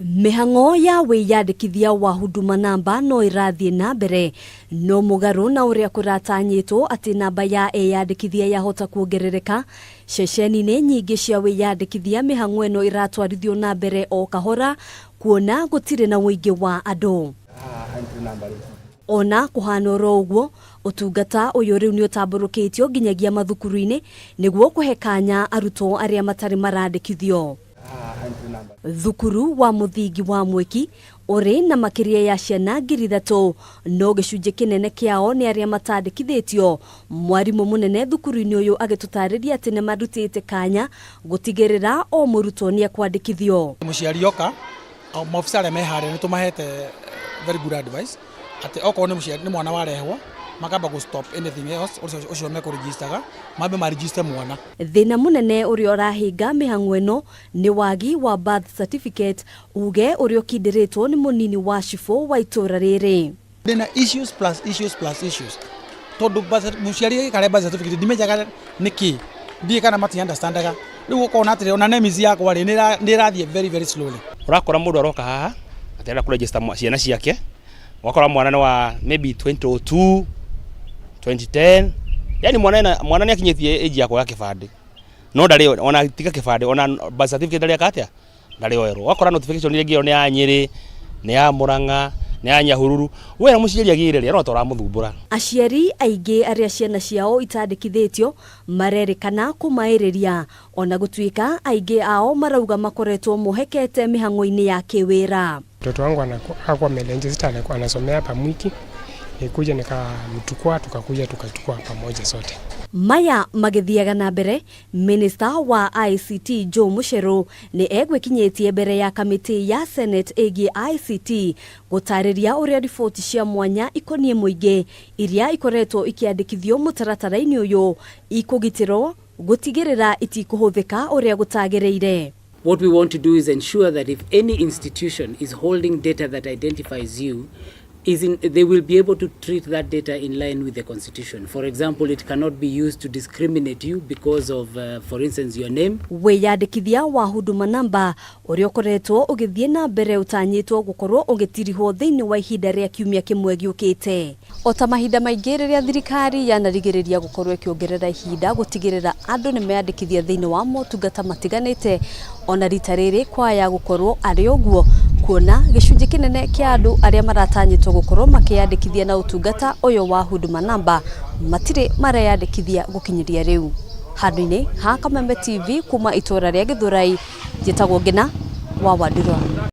Mihango ya wiyandikithia wa Huduma namba no irathie na mbere no mugaru na uria kuratanyitwo ati namba ya eyandikithia yahota kuongerereka ceceni-ini nyingi cia wiyandikithia mihango eno iratwarithio na mbere o kahora kuona gutire na uingi wa andu. Ona kuhana ro uguo utungata uyu riu ni utamburukitio nginyagia mathukuru-ini niguo kuhe kanya arutwo aria matari marandikithio. Thukuru wa muthingi wa Mwiki uri na makiria ya ciana 3,000 no gicunje kinene kiao ni aria matandikithitio. Mwarimu munene thukuru-ini uyu agitutariria ati ni marutite kanya gutigirira o murutwo ni akwandikithio. Muciari oka maofisa aria mehare ni tumahete very good advice ati oko ni muciari ni mwana warehwo makamba go stop anything else ucio meko register mabe ma register mwana. Thina munene uri orahinga mihango eno ni wagi wa birth certificate uge uri okindiritwo ni munini wa shifo wa itura riri. Thina issues tondu muciari kare birth certificate dimejaga niki ndie kana mati understandaga riu ukona atire ona nemizi yakwa ri ni rathie very slowly. Urakora mundu aroka haha atenda ku register ciana ciake wakora mwana wa maybe 2002 2010 yani mwana ni akinyithie age yako ya kibande no ndari ona tika kibande ona birth certificate ndari akatia ndari oero wakora notification ile ngiro ni ya Nyeri ni ya Murang'a ni ya Nyahururu we na muciari agirire aro tora muthumbura. Aciari aingi aria ciana ciao itandikithitio marerikana kumairiria ona gutuika aingi ao marauga makoretwo muhekete mihango-ini ya kiwira. Mtoto wangu anakuwa melenjista anasomea hapa Mwiki. Kuja nikamtukua tukakuja tukachukua pamoja sote. Maya magithiaga na mbere Minister wa ICT Joe Mucheru ni egwikinyitie mbere ya kamiti ya Senate egi ICT gutariria uria riboti cia mwanya ikonie muingi iria ikoretwo ikiandikithio mutaratara-ini uyu ikugitirwo gutigirira itikuhuthika uria gutagireire. What we want to do is ensure that if any institution is holding data that identifies you, they will be able to treat that data in line with the Constitution. For example, it cannot be used to discriminate you because of, for instance, your name. Wiyandikithia wa Huduma namba uria ukoretwo ugithie na mbere utanyitwo gukorwo ugitirihwo thiini wa ihinda ria kiumia kimwe giukite. Ota mahinda maingi riria thirikari yanarigiriria gukorwo ikiongerera ihinda gutigirira andu ni meyandikithia thiini wa motungata matiganite ona rita riri kwaya gukorwo ari uguo kuona gicunje kinene kia andu aria maratanyitwo gukorwo makiyandikithia na utungata uyu wa Huduma namba matire mareyandikithia gukinyiria riu. Handu-ini ha Kameme TV kuma itura ria Githurai njitagwo Ngina wa Wadurwa.